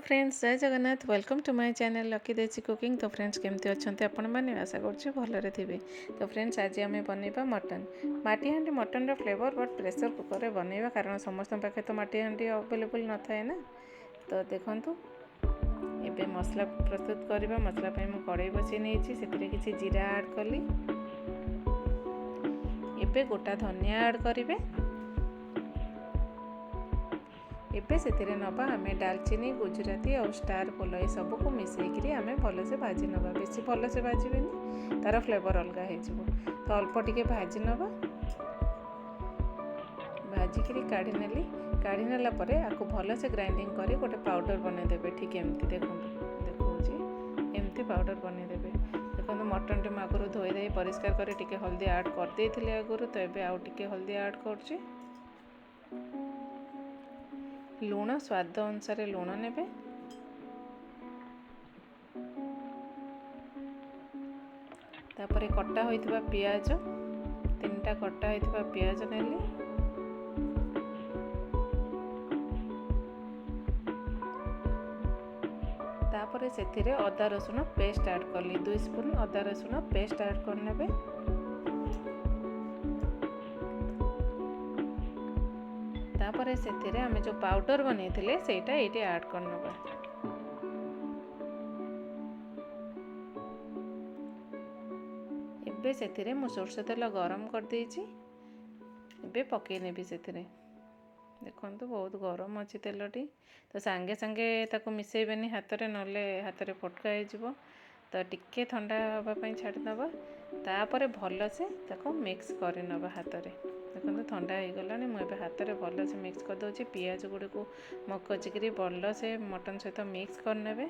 Friends, जय Jagannath. Welcome to my channel lucky desi cooking. तो friends, केमती अच्छा आपण मैंने आशा कर भलरे थे। तो फ्रेंड्स, आज आम बनवा मटन। माटी हांडी mutton flavour but pressure cooker में बनवा, कारण समस्त पाखे तो माटी हांडी अवेलेबल न थाए ना। तो देखु एबे मसला प्रस्तुत करवा। मसला मुझे कड़ाई बसई नहीं, से किसी जीरा ऐड कली। एबे गोटा धनिया ऐड करेंगे। एबे से नवा आम डालचीनी, गुजराती और स्टार फूल ये सब को मिसेकरी आम भलसे भाजी नवा। बेसी भलसे भाजबेनी, तार फ्लेवर अलग हो। तो अल्प टिके भाजी नवा। भाजिकी काढ़ी नेली। काढ़ी नेला परे आपको भलसे ग्राइंडिंग कर गोटे पाउडर बनईदेवे। ठीक एमती देखो एमती पाउडर बनईदेवे। देखो मटन टे आगुरी धोईदे परिष्कार कर टिके हल्दी ऐड करदे आगुरी। तो ये आउ टिके हल्दी ऐड कर लुण स्वाद अनुसार लुण ने। तापर कटा होइतिबा पियाज 3टा कटा होइतिबा पियाज नेली। तापर सेथिरे अदा रसुण पेस्ट ऐड करली। 2 स्पून अदा रसुण पेस्ट ऐड करनेबे। तापर सेथिरे आमे जो पाउडर बनैथिले सेटा एटे ऐड करनबा। एबे सेथिरे मु सरसो तेल गरम कर देइछि। एबे पके नेबी सेथिरे। देखंतु बहुत गरम अछि तेलटी। तो सांगे सांगे ताको मिसेइबेनी हाथ रे, नले हाथ रे फटका हो जिवो। तो टिके ठंडा हवा पई छाड़ दबा। तापर भलसे ताको मिक्स कर नबा हाथ रे। देखो ठंडा हो गला। मुझे हाथ में भलसे मिक्स कर दूसरी। पियाज गुड़ी को मकचिकी भलसे मटन सहित मिक्स करने।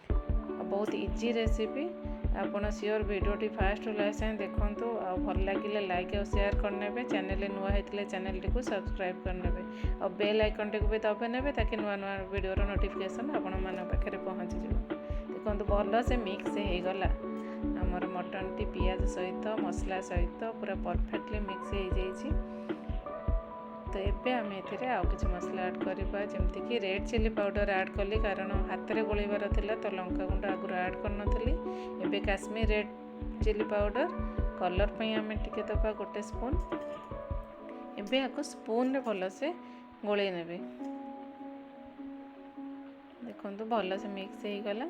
बहुत इजी रेसिपी। आपड़ सियोर भिडियोटी फास्ट लास्ट टाइम देखूँ। आ भल लगे लाइक और शेयर करने। चैनल नुआ होते चैनल टी सब्सक्राइब करने और बेल आइकन टी भी दबे ने, ताकि नुआ नुआ वीडियोर नोटिफिकेशन आपण मान पाखे पहुँची जाए। देखो भलसे मिक्स हो गला आमर मटन टी पियाज सहित मसला सहित पूरा परफेक्टली मिक्स हो जाइए। तो ये आम ए आउ कि मसला ऐड करवा, जमती कि रेड चिली पाउडर ऐड कली, कारण हाथ में गोलैबार थिला। तो लंका गुंड आगुरी ऐड करनथली। एबे Kashmir red chilli powder colour पे आम टिके दबा 1 स्पून। एबे आपको स्पून रे भलसे गोलै नेबे। देखो भलसे मिक्स हो गला।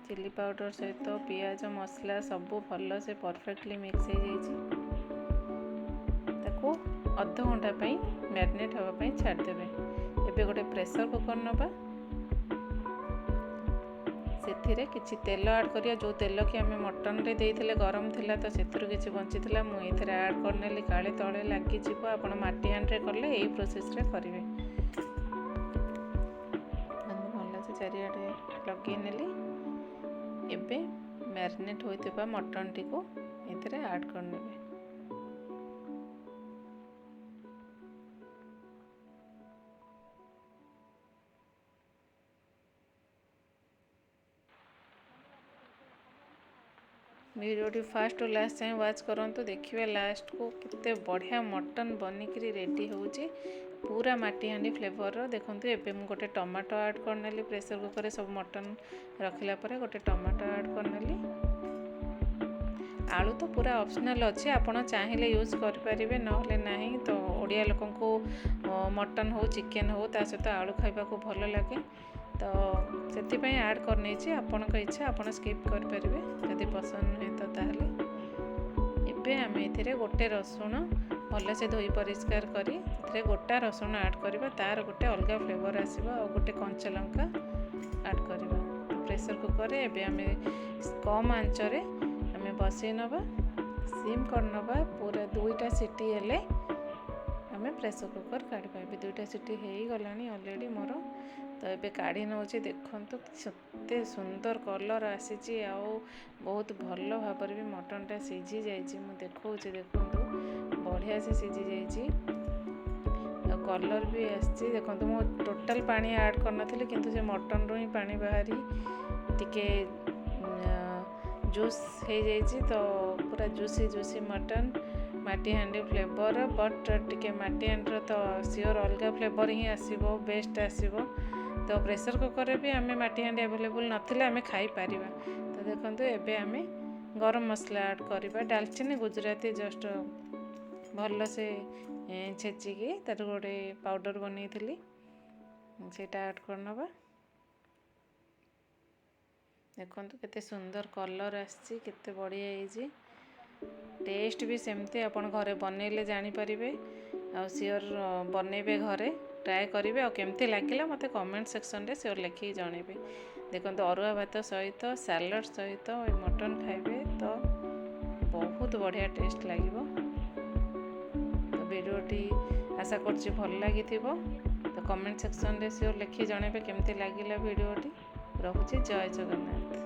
चिली पाउडर सहित पियाज मसला सबू भलसे परफेक्टली मिक्स हो जाइए। ताको अध घंटा मैरिनेट होगापी छाड़देवे। एबे गोटे प्रेशर कुकर नवा। से किसी तेल ऐड करिया। जो तेल कि आम मटन रे देइथिले गरम थिला, तो सेथुरु किछि बंचिथिला। मु एथिरे ऐड करनेली, काले तळे लागि जिवो। आपण माटी हांड रे करले एई प्रोसेस रे करिवे। भल से चारिआडे लगे नेली। एबे मैरिनेट होइथिबा मटन टी को एथिरे ऐड करनेबे। वीडियोटी फास्ट और लास्ट टाइम वाच करंतु। देखिए लास्ट को कितने बढ़िया मटन बनिकी रेडी होउची, पूरा माटी हांडी फ्लेवर। देखंतु एबे मु गोटे टमाटो ऐड करनेली। प्रेशर कुकर सब मटन रखिला परे गोटे टमाटो ऐड करनेली। आलू तो पूरा ऑप्शनल अच्छे, आपण चाहिए यूज करें नहले नहीं। तो ओडिया लोक को मटन हो चिकेन हो ता सहित आलू खाइबा को भल लगे। तो से ऐड करने आपण इच्छा, आपण स्किप करें जदि पसंद नुहे। तो ताहले एबे आम ए गोटे रसुण भलसे धोई परिष्कार करी गोटा रसुण ऐड करवा। तार गोटे अलग फ्लेवर आसो। और गोटे कंचा लंका ऐड करवा। प्रेशर कुकर रे एबे आम कम आंचरे आम बसई नवा, सिम कर नवा। पूरा 2टा सीटी हेले आम प्रेशर कुकर काढ़ा। ए 2टा सीटी हो गला ऑलरेडी मोर। तो ये काढ़ी नौचे। देखंतु केते सुंदर कलर आसी। आउ बहुत भल भाव भी मटनटा सीझी जाइए। मु देखौचे देखंतु बढ़िया से सीझी जाइए। कलर भी आसी। देखंतु मु टोटल पानी ऐड करनथि, किंतु से मटन रो ही पानी बाहरी टिके जूस हो जाइए। तो पूरा जूसी जूसी मटन माटी हांडी फ्लेवर। बट टिके माटी हांडी तो सियोर अलग फ्लेवर ही आसीबो, बेस्ट आसीबो। तो प्रेसर कुकर भी आम माटी हांडी आवेलेबल नथिले आम खाई पारिबा। तो देखंतु एबे आम गरम मसला ऐड करवा डालचीनी गुजराती जस्ट भल से छेचिकी तार गोटे पाउडर बनै सेटा ऐड करनबा। देखंतु केते सुंदर कलर आसी केते बढ़िया होइछि। टेस्ट भी सेमती आपण घरे बनैले जानि परिबे आ सियोर बनैबे घरे ट्राए करेंगे और केमती लगिला मते कमेंट सेक्शन रे सियोर लिखि जणेबे। देखो अरुआ भात सहित सैलड सहित मटन खाइबे तो बहुत बढ़िया टेस्ट लगिबो। तो वीडियोटी आशा करछि भल लागिथिबो। तो कमेंट सेक्शन रे सियोर लिखि जणेबे केमती लागिला वीडियोटी। रहुछि जय जगन्नाथ।